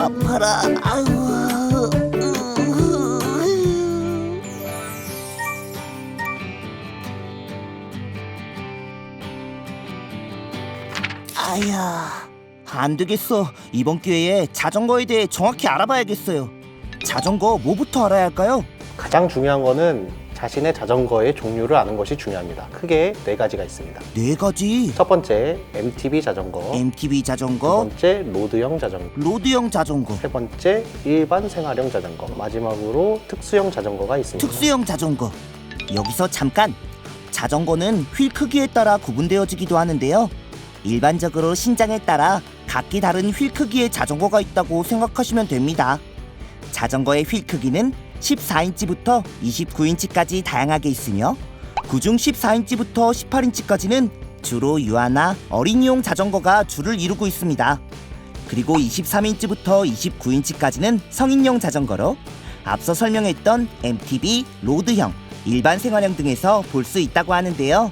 아파라. 아유. 아야, 안 되겠어. 이번 기회에 자전거에 대해 정확히 알아봐야겠어요. 자전거 뭐부터 알아야 할까요? 가장 중요한 거는 자신의 자전거의 종류를 아는 것이 중요합니다. 크게 4가지가 있습니다. 4가지. 첫 번째, MTB 자전거. MTB 두 자전거, 번째, 로드형 자전거. 로드형 자전거, 세 번째, 일반 생활형 자전거. 마지막으로 특수형 자전거가 있습니다. 특수형 자전거. 여기서 잠깐! 자전거는 휠 크기에 따라 구분되어지기도 하는데요. 일반적으로 신장에 따라 각기 다른 휠 크기의 자전거가 있다고 생각하시면 됩니다. 자전거의 휠 크기는 14인치부터 29인치까지 다양하게 있으며 그중 14인치부터 18인치까지는 주로 유아나 어린이용 자전거가 주를 이루고 있습니다. 그리고 23인치부터 29인치까지는 성인용 자전거로 앞서 설명했던 MTB, 로드형, 일반 생활형 등에서 볼 수 있다고 하는데요.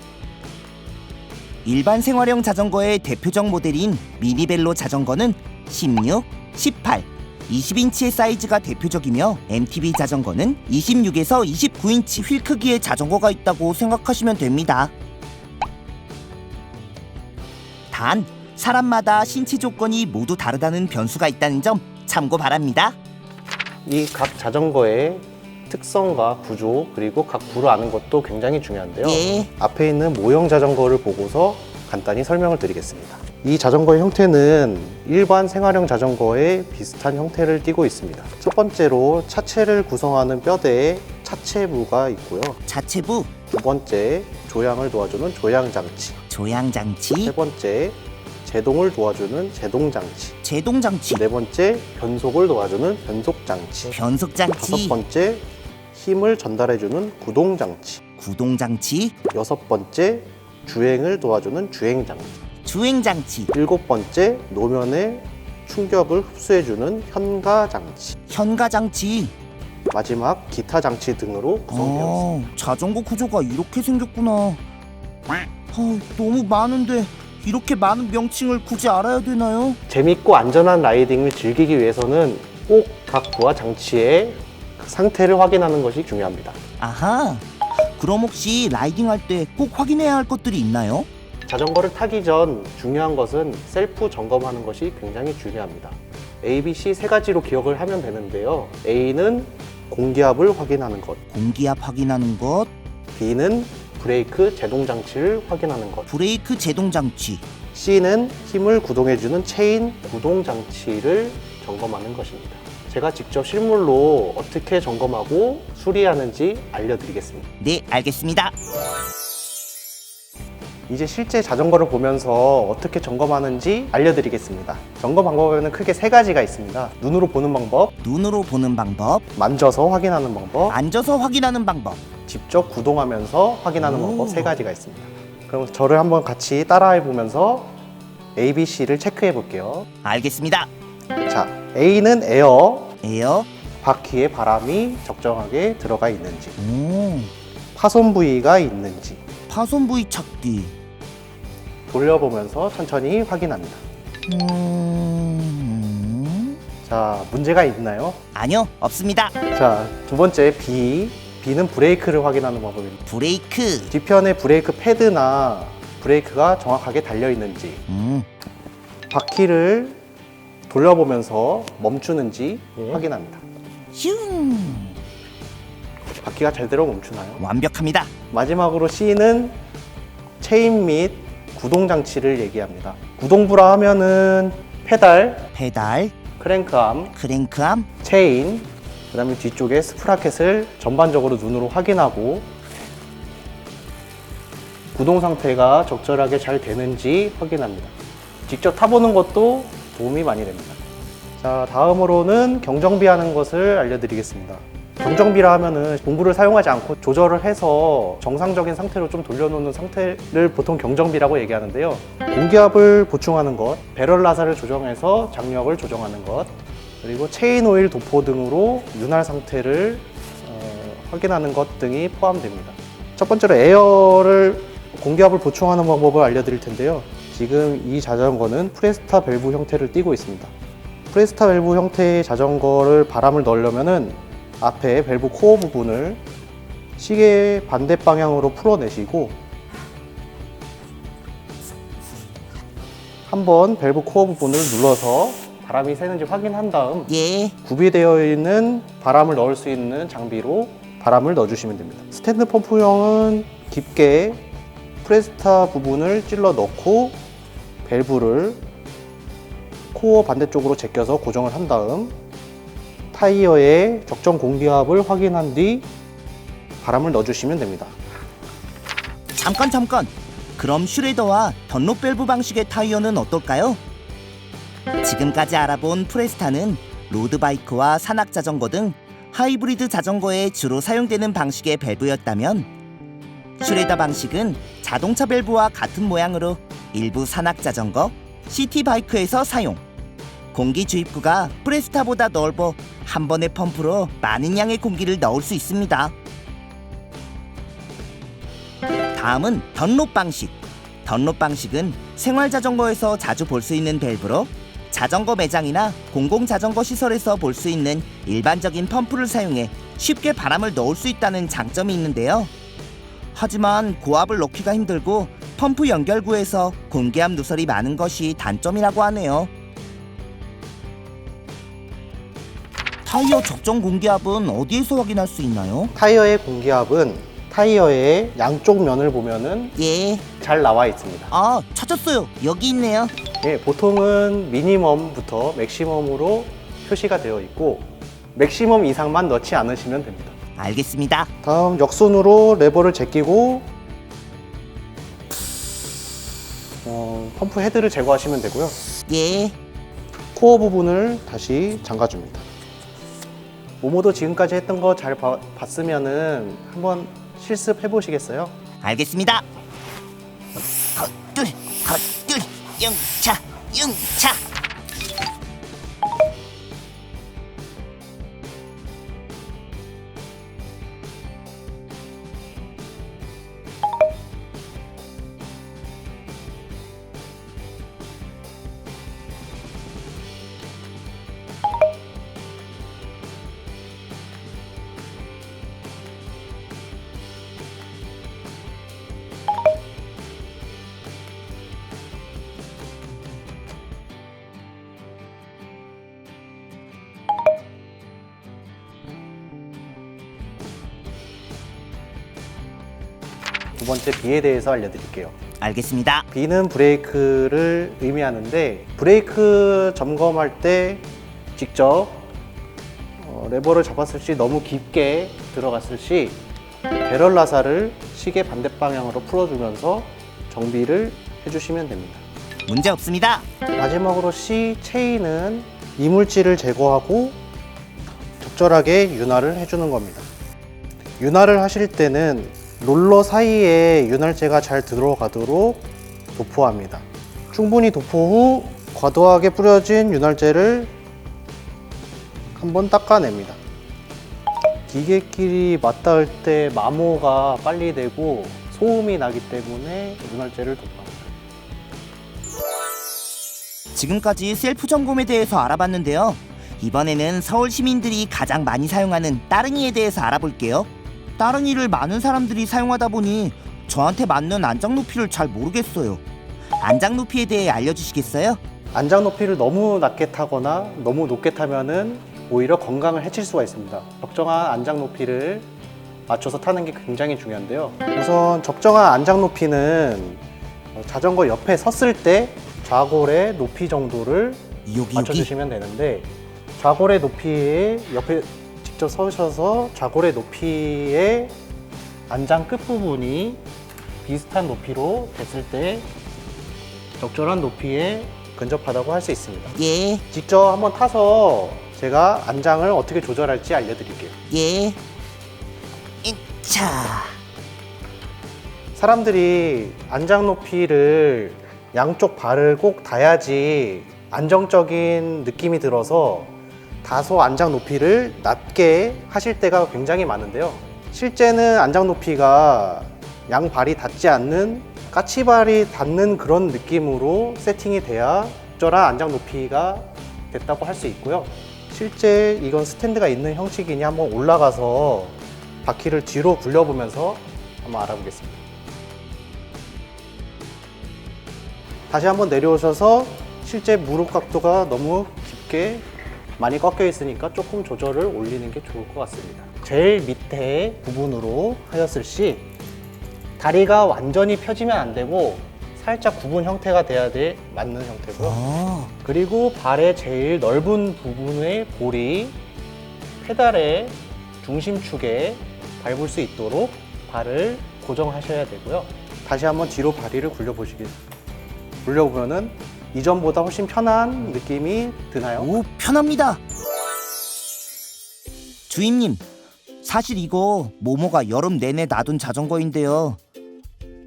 일반 생활형 자전거의 대표적 모델인 미니벨로 자전거는 16, 18, 20인치의 사이즈가 대표적이며 MTB 자전거는 26에서 29인치 휠 크기의 자전거가 있다고 생각하시면 됩니다. 단, 사람마다 신체 조건이 모두 다르다는 변수가 있다는 점 참고 바랍니다. 이 각 자전거의 특성과 구조 그리고 각 부를 아는 것도 굉장히 중요한데요. 예. 앞에 있는 모형 자전거를 보고서 간단히 설명을 드리겠습니다. 이 자전거의 형태는 일반 생활형 자전거에 비슷한 형태를 띠고 있습니다. 첫 번째로 차체를 구성하는 뼈대에 차체부가 있고요. 자체부, 두 번째, 조향을 도와주는 조향장치. 조향장치, 세 번째, 제동을 도와주는 제동장치. 제동장치, 네 번째, 변속을 도와주는 변속장치. 변속장치, 다섯 번째, 힘을 전달해주는 구동장치. 구동장치, 여섯 번째, 주행을 도와주는 주행장치. 주행장치, 일곱 번째, 노면의 충격을 흡수해주는 현가장치. 현가장치. 마지막, 기타 장치 등으로 구성되어 있습니다. 자전거 구조가 이렇게 생겼구나. 너무 많은데 이렇게 많은 명칭을 굳이 알아야 되나요? 재밌고 안전한 라이딩을 즐기기 위해서는 꼭 각 부하 장치의 상태를 확인하는 것이 중요합니다. 아하, 그럼 혹시 라이딩할 때 꼭 확인해야 할 것들이 있나요? 자전거를 타기 전 중요한 것은 셀프 점검하는 것이 굉장히 중요합니다. A, B, C 3가지로 기억을 하면 되는데요. A는 공기압을 확인하는 것, 공기압 확인하는 것, B는 브레이크 제동 장치를 확인하는 것, 브레이크 제동 장치, C는 힘을 구동해주는 체인 구동 장치를 점검하는 것입니다. 제가 직접 실물로 어떻게 점검하고 수리하는지 알려드리겠습니다. 네, 알겠습니다. 이제 실제 자전거를 보면서 어떻게 점검하는지 알려드리겠습니다. 점검 방법에는 크게 3가지가 있습니다. 눈으로 보는 방법, 눈으로 보는 방법, 만져서 확인하는 방법, 앉아서 확인하는 방법. 직접 구동하면서 확인하는 오. 방법 3가지가 있습니다. 그럼 저를 한번 같이 따라해 보면서 A, B, C를 체크해 볼게요. 알겠습니다. 자, A는 에어, 에어, 바퀴에 바람이 적정하게 들어가 있는지, 오, 파손 부위가 있는지 파손 부위 찾기. 돌려보면서 천천히 확인합니다. 자, 문제가 있나요? 아니요, 없습니다. 자, 두 번째 B. B는 브레이크를 확인하는 방법입니다. 브레이크. 뒤편에 브레이크 패드나 브레이크가 정확하게 달려 있는지, 바퀴를 돌려보면서 멈추는지 확인합니다. 슝. 바퀴가 제대로 멈추나요? 완벽합니다. 마지막으로 C는 체인 및 구동 장치를 얘기합니다. 구동부라 하면은 페달, 페달, 크랭크암, 크랭크암, 체인, 그 다음에 뒤쪽에 스프라켓을 전반적으로 눈으로 확인하고 구동 상태가 적절하게 잘 되는지 확인합니다. 직접 타보는 것도 도움이 많이 됩니다. 자, 다음으로는 경정비 하는 것을 알려드리겠습니다. 경정비라 하면은 공구를 사용하지 않고 조절을 해서 정상적인 상태로 좀 돌려놓는 상태를 보통 경정비라고 얘기하는데요. 공기압을 보충하는 것, 배럴 나사를 조정해서 장력을 조정하는 것, 그리고 체인 오일 도포 등으로 윤활 상태를 확인하는 것 등이 포함됩니다. 첫 번째로 에어를 공기압을 보충하는 방법을 알려드릴 텐데요. 지금 이 자전거는 프레스타 밸브 형태를 띠고 있습니다. 프레스타 밸브 형태의 자전거를 바람을 넣으려면은 앞에 밸브 코어 부분을 시계 반대 방향으로 풀어내시고 한번 밸브 코어 부분을 눌러서 바람이 새는지 확인한 다음 예. 구비되어 있는 바람을 넣을 수 있는 장비로 바람을 넣어주시면 됩니다. 스탠드 펌프형은 깊게 프레스타 부분을 찔러 넣고 밸브를 코어 반대쪽으로 제껴서 고정을 한 다음 타이어의 적정 공기압을 확인한 뒤 바람을 넣어주시면 됩니다. 잠깐. 그럼 슈레더와 던롭 밸브 방식의 타이어는 어떨까요? 지금까지 알아본 프레스타는 로드바이크와 산악자전거 등 하이브리드 자전거에 주로 사용되는 방식의 밸브였다면 슈레더 방식은 자동차 밸브와 같은 모양으로 일부 산악자전거, 시티바이크에서 사용. 공기 주입구가 프레스타보다 넓어 한 번의 펌프로 많은 양의 공기를 넣을 수 있습니다. 다음은 던롭 방식. 던롭 방식은 생활자전거에서 자주 볼 수 있는 밸브로 자전거 매장이나 공공자전거 시설에서 볼 수 있는 일반적인 펌프를 사용해 쉽게 바람을 넣을 수 있다는 장점이 있는데요. 하지만 고압을 넣기가 힘들고 펌프 연결구에서 공기압 누설이 많은 것이 단점이라고 하네요. 타이어 적정 공기압은 어디에서 확인할 수 있나요? 타이어의 공기압은 타이어의 양쪽 면을 보면은 예. 잘 나와 있습니다. 아, 찾았어요. 여기 있네요. 예, 보통은 미니멈부터 맥시멈으로 표시가 되어 있고 맥시멈 이상만 넣지 않으시면 됩니다. 알겠습니다. 다음 역순으로 레버를 제끼고 펌프 헤드를 제거하시면 되고요. 예. 코어 부분을 다시 잠가줍니다. 모모도 지금까지 했던 거 잘 봤으면은 한번 실습해 보시겠어요? 알겠습니다. 헛둘, 영차. 두 번째 B에 대해서 알려드릴게요. 알겠습니다. B는 브레이크를 의미하는데 브레이크 점검할 때 직접 레버를 잡았을 시 너무 깊게 들어갔을 시 배럴 나사를 시계 반대 방향으로 풀어주면서 정비를 해주시면 됩니다. 문제 없습니다. 마지막으로 C 체인은 이물질을 제거하고 적절하게 윤활을 해주는 겁니다. 윤활을 하실 때는 롤러 사이에 윤활제가 잘 들어가도록 도포합니다. 충분히 도포 후 과도하게 뿌려진 윤활제를 한번 닦아냅니다. 기계끼리 맞닿을 때 마모가 빨리 되고 소음이 나기 때문에 윤활제를 도포합니다. 지금까지 셀프 점검에 대해서 알아봤는데요. 이번에는 서울 시민들이 가장 많이 사용하는 따릉이에 대해서 알아볼게요. 따릉이를 많은 사람들이 사용하다 보니 저한테 맞는 안장 높이를 잘 모르겠어요. 안장 높이에 대해 알려주시겠어요? 안장 높이를 너무 낮게 타거나 너무 높게 타면은 오히려 건강을 해칠 수가 있습니다. 적정한 안장 높이를 맞춰서 타는 게 굉장히 중요한데요. 우선 적정한 안장 높이는 자전거 옆에 섰을 때 좌골의 높이 정도를 여기. 맞춰주시면 되는데 좌골의 높이에 옆에 직접 서셔서 좌골의 높이의 안장 끝부분이 비슷한 높이로 됐을 때 적절한 높이에 근접하다고 할 수 있습니다. 예. 직접 한번 타서 제가 안장을 어떻게 조절할지 알려드릴게요. 예. 자. 사람들이 안장 높이를 양쪽 발을 꼭 닿아야지 안정적인 느낌이 들어서 다소 안장 높이를 낮게 하실 때가 굉장히 많은데요. 실제는 안장 높이가 양발이 닿지 않는 까치발이 닿는 그런 느낌으로 세팅이 돼야 적절한 안장 높이가 됐다고 할 수 있고요. 실제 이건 스탠드가 있는 형식이니 한번 올라가서 바퀴를 뒤로 굴려보면서 한번 알아보겠습니다. 다시 한번 내려오셔서 실제 무릎 각도가 너무 깊게 많이 꺾여 있으니까 조금 조절을 올리는 게 좋을 것 같습니다. 제일 밑에 부분으로 하였을 시 다리가 완전히 펴지면 안 되고 살짝 굽은 형태가 돼야 돼 맞는 형태고요. 그리고 발의 제일 넓은 부분의 볼이 페달의 중심축에 밟을 수 있도록 발을 고정하셔야 되고요. 다시 한번 뒤로 다리를 굴려보면은 이전보다 훨씬 편한 느낌이 드나요? 오, 편합니다. 주임님, 사실 이거 모모가 여름 내내 놔둔 자전거인데요.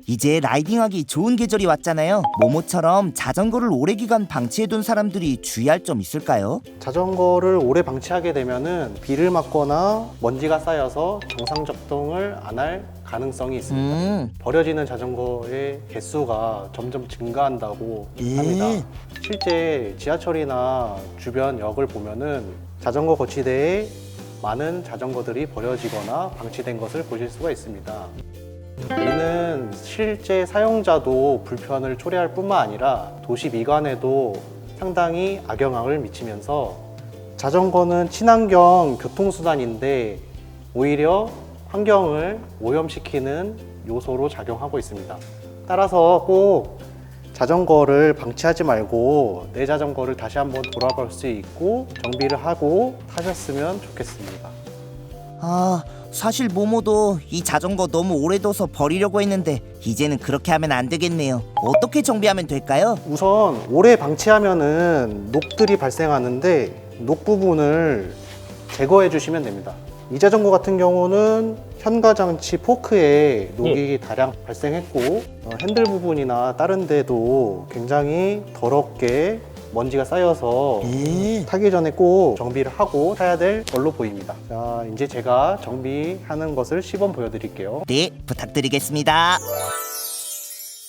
이제 라이딩하기 좋은 계절이 왔잖아요. 모모처럼 자전거를 오래 기간 방치해둔 사람들이 주의할 점 있을까요? 자전거를 오래 방치하게 되면은 비를 맞거나 먼지가 쌓여서 정상 작동을 안 할 가능성이 있습니다. 버려지는 자전거의 개수가 점점 증가한다고 합니다. 실제 지하철이나 주변 역을 보면은 자전거 거치대에 많은 자전거들이 버려지거나 방치된 것을 보실 수가 있습니다. 이는 실제 사용자도 불편을 초래할 뿐만 아니라 도시 미관에도 상당히 악영향을 미치면서 자전거는 친환경 교통수단인데 오히려 환경을 오염시키는 요소로 작용하고 있습니다. 따라서 꼭 자전거를 방치하지 말고 내 자전거를 다시 한번 돌아볼 수 있고 정비를 하고 타셨으면 좋겠습니다. 사실 모모도 이 자전거 너무 오래 둬서 버리려고 했는데 이제는 그렇게 하면 안 되겠네요. 어떻게 정비하면 될까요? 우선 오래 방치하면은 녹들이 발생하는데 녹 부분을 제거해 주시면 됩니다. 이 자전거 같은 경우는 현가장치 포크에 녹이 다량 발생했고 핸들 부분이나 다른 데도 굉장히 더럽게 먼지가 쌓여서 타기 전에 꼭 정비를 하고 타야 될 걸로 보입니다. 자, 이제 제가 정비하는 것을 시범 보여드릴게요. 네, 부탁드리겠습니다.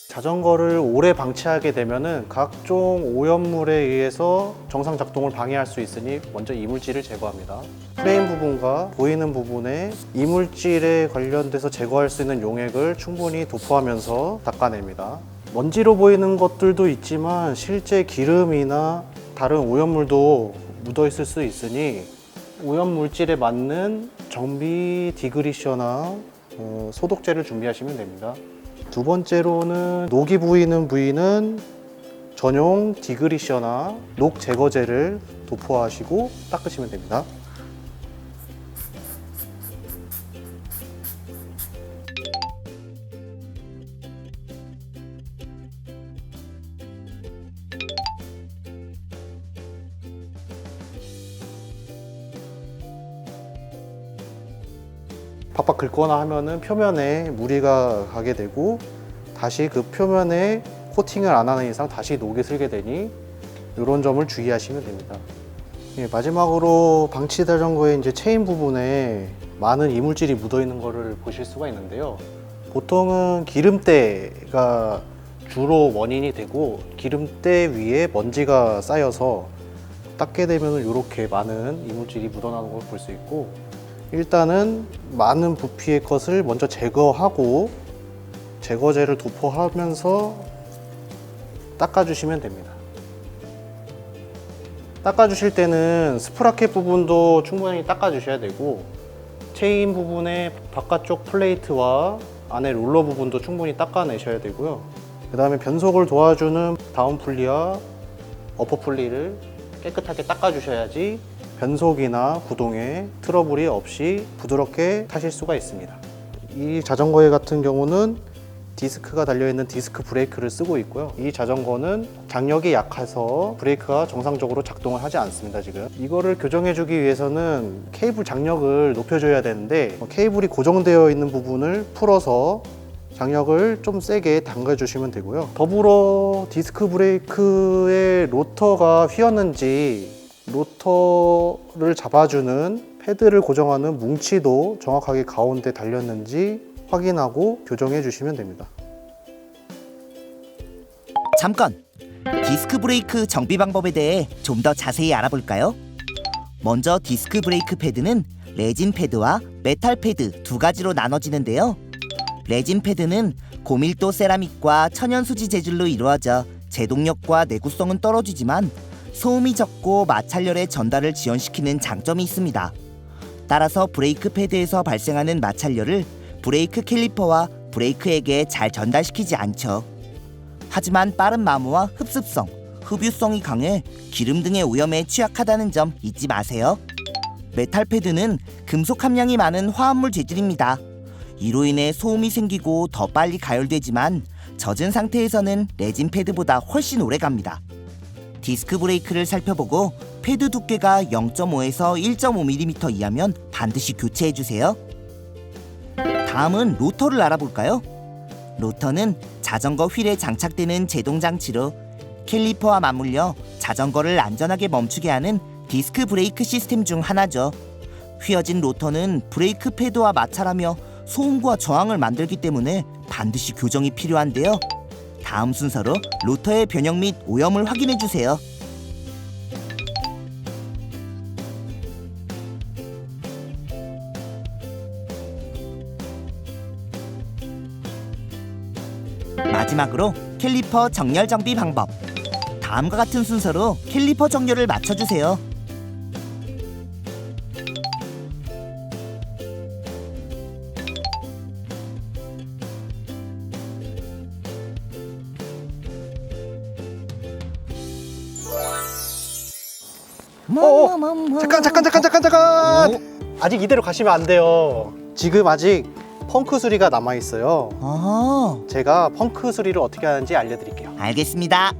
자전거를 오래 방치하게 되면은 각종 오염물에 의해서 정상 작동을 방해할 수 있으니 먼저 이물질을 제거합니다. 프레임 부분과 보이는 부분에 이물질에 관련돼서 제거할 수 있는 용액을 충분히 도포하면서 닦아냅니다. 먼지로 보이는 것들도 있지만 실제 기름이나 다른 오염물도 묻어 있을 수 있으니 오염물질에 맞는 정비 디그리셔나 소독제를 준비하시면 됩니다. 두 번째로는 녹이 보이는 부위는 전용 디그리셔나 녹 제거제를 도포하시고 닦으시면 됩니다. 팍팍 긁거나 하면은 표면에 무리가 가게 되고 다시 그 표면에 코팅을 안 하는 이상 다시 녹이 슬게 되니 이런 점을 주의하시면 됩니다. 마지막으로 방치 자전거의 이제 체인 부분에 많은 이물질이 묻어 있는 것을 보실 수가 있는데요. 보통은 기름때가 주로 원인이 되고 기름때 위에 먼지가 쌓여서 닦게 되면 이렇게 많은 이물질이 묻어나는 걸 볼 수 있고 일단은 많은 부피의 것을 먼저 제거하고 제거제를 도포하면서 닦아주시면 됩니다. 닦아주실 때는 스프라켓 부분도 충분히 닦아주셔야 되고 체인 부분의 바깥쪽 플레이트와 안에 롤러 부분도 충분히 닦아내셔야 되고요. 그 다음에 변속을 도와주는 다운 풀리와 어퍼 풀리를 깨끗하게 닦아주셔야지 변속이나 구동에 트러블이 없이 부드럽게 타실 수가 있습니다. 이 자전거 같은 경우는 디스크가 달려있는 디스크 브레이크를 쓰고 있고요. 이 자전거는 장력이 약해서 브레이크가 정상적으로 작동을 하지 않습니다. 지금 이거를 교정해주기 위해서는 케이블 장력을 높여줘야 되는데 케이블이 고정되어 있는 부분을 풀어서 장력을 좀 세게 당겨주시면 되고요. 더불어 디스크 브레이크의 로터가 휘었는지 로터를 잡아주는 패드를 고정하는 뭉치도 정확하게 가운데 달렸는지 확인하고 교정해 주시면 됩니다. 잠깐! 디스크 브레이크 정비 방법에 대해 좀 더 자세히 알아볼까요? 먼저 디스크 브레이크 패드는 레진 패드와 메탈 패드 두 가지로 나눠지는데요. 레진 패드는 고밀도 세라믹과 천연 수지 재질로 이루어져 제동력과 내구성은 떨어지지만 소음이 적고 마찰열의 전달을 지연시키는 장점이 있습니다. 따라서 브레이크 패드에서 발생하는 마찰열을 브레이크 캘리퍼와 브레이크에게 잘 전달시키지 않죠. 하지만 빠른 마모와 흡습성, 흡유성이 강해 기름 등의 오염에 취약하다는 점 잊지 마세요. 메탈 패드는 금속 함량이 많은 화합물 재질입니다. 이로 인해 소음이 생기고 더 빨리 가열되지만 젖은 상태에서는 레진 패드보다 훨씬 오래 갑니다. 디스크 브레이크를 살펴보고 패드 두께가 0.5에서 1.5mm 이하면 반드시 교체해주세요. 다음은 로터를 알아볼까요? 로터는 자전거 휠에 장착되는 제동 장치로 캘리퍼와 맞물려 자전거를 안전하게 멈추게 하는 디스크 브레이크 시스템 중 하나죠. 휘어진 로터는 브레이크 패드와 마찰하며 소음과 저항을 만들기 때문에 반드시 교정이 필요한데요. 다음 순서로 로터의 변형 및 오염을 확인해 주세요. 마지막으로 캘리퍼 정렬 정비 방법. 다음과 같은 순서로 캘리퍼 정렬을 맞춰주세요. 잠깐! 아직 이대로 가시면 안 돼요. 지금 아직 펑크 수리가 남아 있어요. 제가 펑크 수리를 어떻게 하는지 알려드릴게요. 알겠습니다.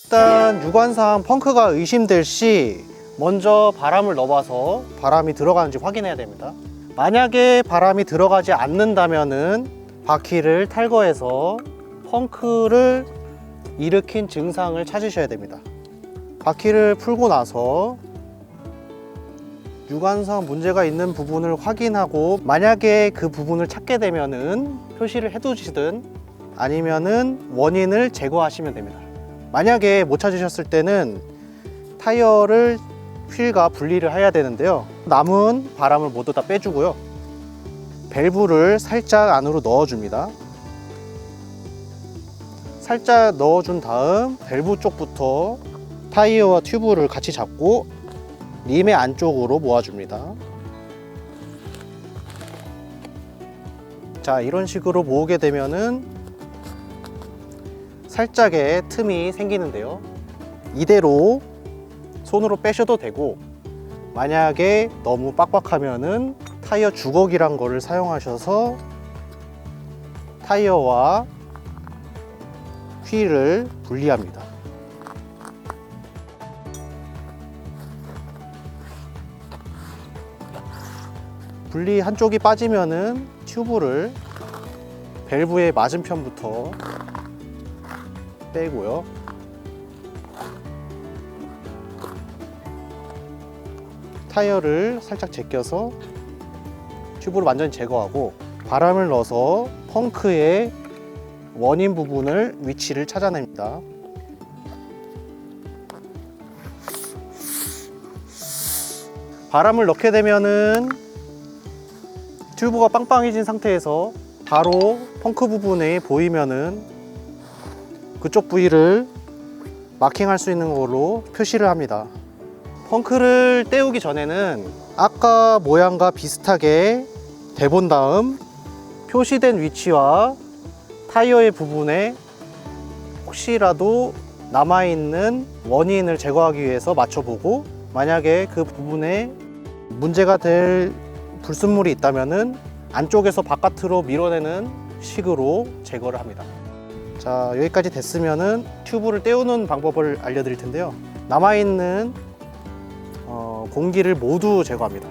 일단 유관상 펑크가 의심될 시 먼저 바람을 넣어봐서 바람이 들어가는지 확인해야 됩니다. 만약에 바람이 들어가지 않는다면은 바퀴를 탈거해서 펑크를 일으킨 증상을 찾으셔야 됩니다. 바퀴를 풀고 나서 유관상 문제가 있는 부분을 확인하고 만약에 그 부분을 찾게 되면은 표시를 해두시든 아니면은 원인을 제거하시면 됩니다. 만약에 못 찾으셨을 때는 타이어를 휠과 분리를 해야 되는데요. 남은 바람을 모두 다 빼주고요. 밸브를 살짝 안으로 넣어줍니다. 살짝 넣어준 다음 밸브 쪽부터 타이어와 튜브를 같이 잡고 림의 안쪽으로 모아줍니다. 자, 이런 식으로 모으게 되면은 살짝의 틈이 생기는데요. 이대로 손으로 빼셔도 되고 만약에 너무 빡빡하면은 타이어 주걱이란 거를 사용하셔서 타이어와 휠을 분리합니다. 분리 한쪽이 빠지면은 튜브를 밸브의 맞은편부터 빼고요. 타이어를 살짝 제껴서 튜브를 완전히 제거하고 바람을 넣어서 펑크의 원인 부분을 위치를 찾아냅니다. 바람을 넣게 되면은 튜브가 빵빵해진 상태에서 바로 펑크 부분에 보이면은 그쪽 부위를 마킹할 수 있는 걸로 표시를 합니다. 펑크를 떼우기 전에는 아까 모양과 비슷하게 대본 다음 표시된 위치와 타이어의 부분에 혹시라도 남아있는 원인을 제거하기 위해서 맞춰보고 만약에 그 부분에 문제가 될 불순물이 있다면은 안쪽에서 바깥으로 밀어내는 식으로 제거를 합니다. 자, 여기까지 됐으면은 튜브를 떼우는 방법을 알려드릴 텐데요. 남아있는 공기를 모두 제거합니다.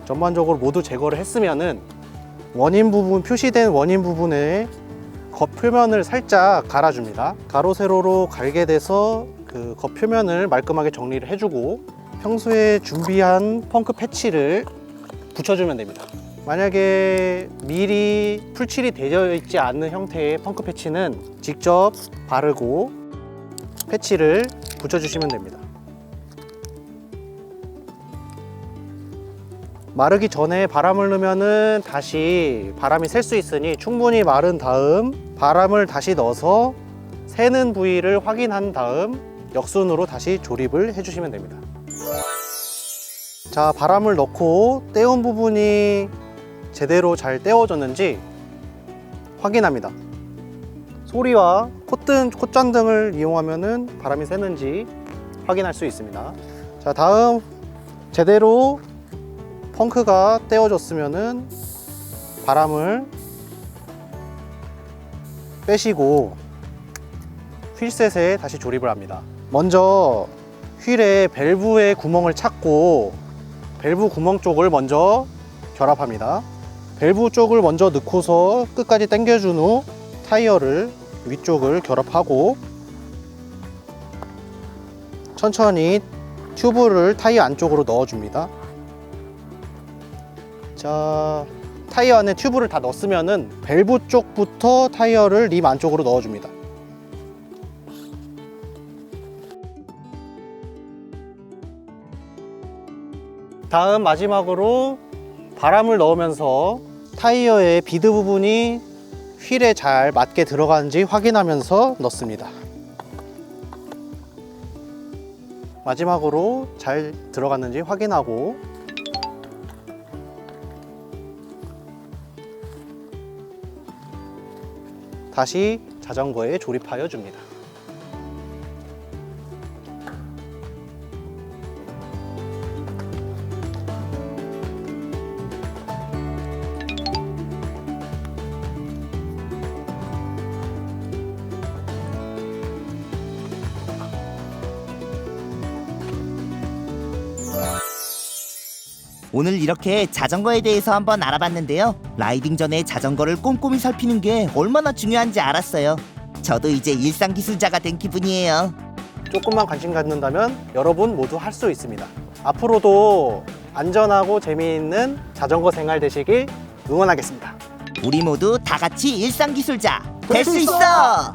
전반적으로 모두 제거를 했으면은 원인 부분, 표시된 원인 부분에 겉표면을 살짝 갈아줍니다. 가로 세로로 갈게 돼서 그 겉표면을 말끔하게 정리를 해주고 평소에 준비한 펑크 패치를 붙여주면 됩니다. 만약에 미리 풀칠이 되어 있지 않는 형태의 펑크 패치는 직접 바르고 패치를 붙여주시면 됩니다. 마르기 전에 바람을 넣으면 다시 바람이 셀 수 있으니 충분히 마른 다음 바람을 다시 넣어서 새는 부위를 확인한 다음 역순으로 다시 조립을 해주시면 됩니다. 자, 바람을 넣고 떼운 부분이 제대로 잘 떼어졌는지 확인합니다. 소리와 콧잔등을 이용하면 바람이 새는지 확인할 수 있습니다. 자, 다음 제대로 펑크가 떼어졌으면 바람을 빼시고 휠셋에 다시 조립을 합니다. 먼저 휠의 밸브의 구멍을 찾고 밸브 구멍 쪽을 먼저 결합합니다. 밸브 쪽을 먼저 넣고서 끝까지 당겨준 후 타이어를 위쪽을 결합하고 천천히 튜브를 타이어 안쪽으로 넣어줍니다. 자, 타이어 안에 튜브를 다 넣었으면은 밸브 쪽부터 타이어를 림 안쪽으로 넣어줍니다. 다음 마지막으로 바람을 넣으면서 타이어의 비드 부분이 휠에 잘 맞게 들어가는지 확인하면서 넣습니다. 마지막으로 잘 들어갔는지 확인하고 다시 자전거에 조립하여 줍니다. 오늘 이렇게 자전거에 대해서 한번 알아봤는데요. 라이딩 전에 자전거를 꼼꼼히 살피는 게 얼마나 중요한지 알았어요. 저도 이제 일상 기술자가 된 기분이에요. 조금만 관심 갖는다면 여러분 모두 할 수 있습니다. 앞으로도 안전하고 재미있는 자전거 생활 되시길 응원하겠습니다. 우리 모두 다 같이 일상 기술자 될 수 있어!